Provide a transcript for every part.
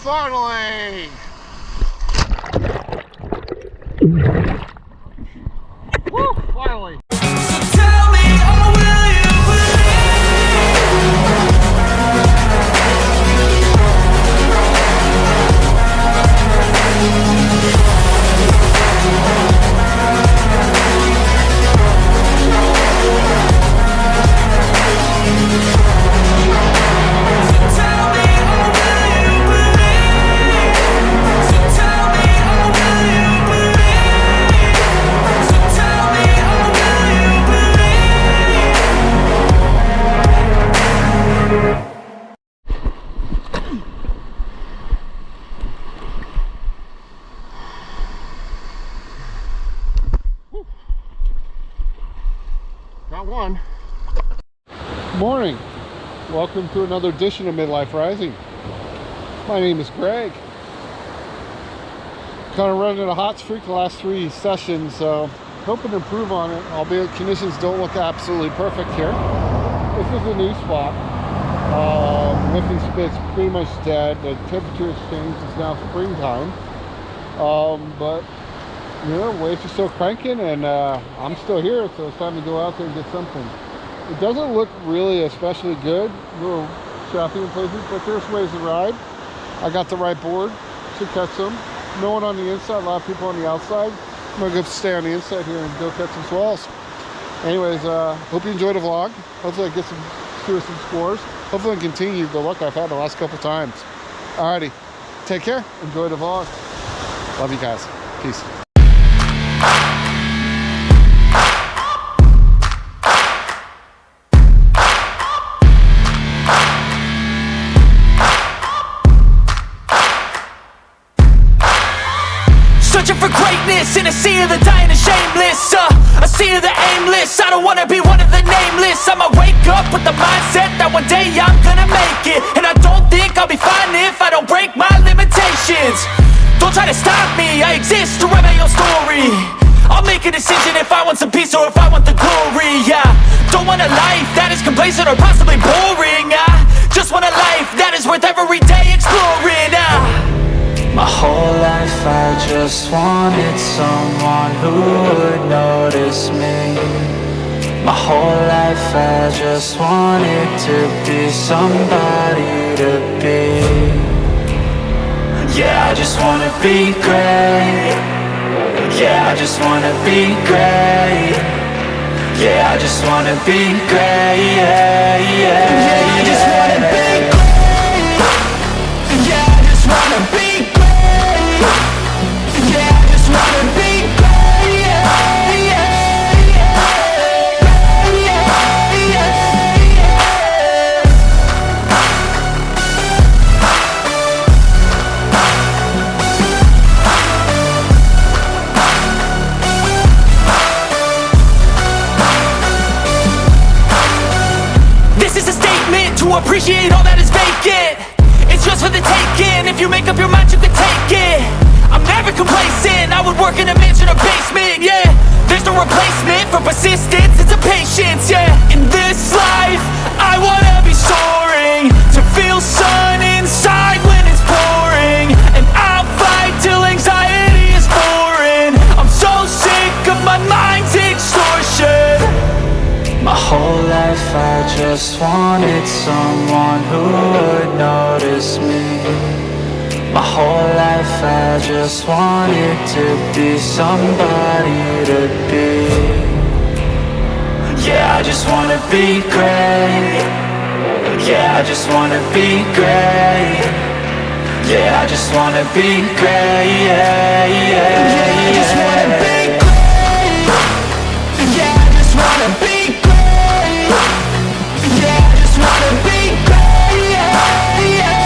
Finally! Woo! Finally! Got one. Morning. Welcome to another edition of Midlife Rising. My name is Greg. Kind of running a hot streak the last 3 sessions, so hoping to improve on it, albeit conditions don't look absolutely perfect here. This is a new spot. Lifting spit's pretty much dead. The temperature has changed. It's now springtime. But you know, waves are still cranking, and I'm still here, so it's time to go out there and get something. It doesn't look really especially good, a little choppy in places, but there's ways to ride. I got the right board to catch them. No one on the inside, a lot of people on the outside. I'm gonna go stay on the inside here and go catch some swells. Anyways, hope you enjoyed the vlog. Hopefully I get some scores. Hopefully I continue the luck I've had the last couple times. Alrighty, take care, enjoy the vlog. Love you guys, peace. Searching for greatness in a sea of the dying and shameless, a sea of the aimless. I don't wanna be one of the nameless. I'ma wake up with the mindset that one day I'm gonna make it, and I don't think I'll be fine if I don't break my limitations. Don't try to stop me, I exist to write my own story. I'll make a decision if I want some peace or if I want the glory. Yeah, don't want a life that is complacent or possibly boring. I just want a life that is worth every day exploring. My whole life I just wanted someone who would notice me. My whole life I just wanted to be somebody to be. Yeah, I just wanna be great. Yeah, I just wanna be great. Yeah, I just wanna be great. Yeah, yeah, I just wanna be great. Yeah, I just wanna be great. Yeah, I just wanna be great. Yeah, yeah, This is a statement to appreciate all that is vacant. It's just for the taking. If you make up your mind, you can take it. I'm never complacent. I would work in a mansion or basement. Yeah, there's no replacement for persistence. It's a patience. Yeah, in this life I wanna be soaring, to feel sun inside when it's pouring, and I'll fight till anxiety is foreign. I'm so sick of my mind's extortion. My whole life I just wanted someone who would notice me. My whole life I just wanted to be somebody to be. Yeah, I just wanna be great. Yeah, I just wanna be great. Yeah, I just wanna be great. Yeah, yeah, yeah, I just wanna be great. Yeah, I just wanna be great. Yeah, I just wanna be great. Yeah, yeah.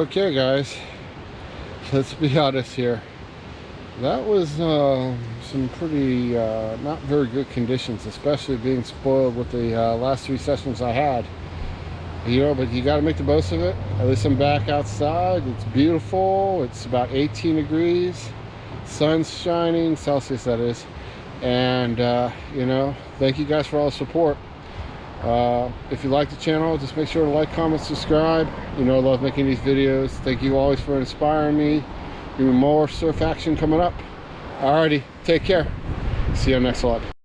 Okay guys, let's be honest here. That was some pretty not very good conditions, especially being spoiled with the last 3 sessions I had. You know, but you got to make the most of it. At least I'm back outside. It's beautiful. It's about 18 degrees. Sun's shining, Celsius that is. And you know, thank you guys for all the support. If you like the channel, just make sure to like, comment, subscribe. You know I love making these videos. Thank you always for inspiring me. Even more surf action coming up. Alrighty, take care. See you on the next vlog.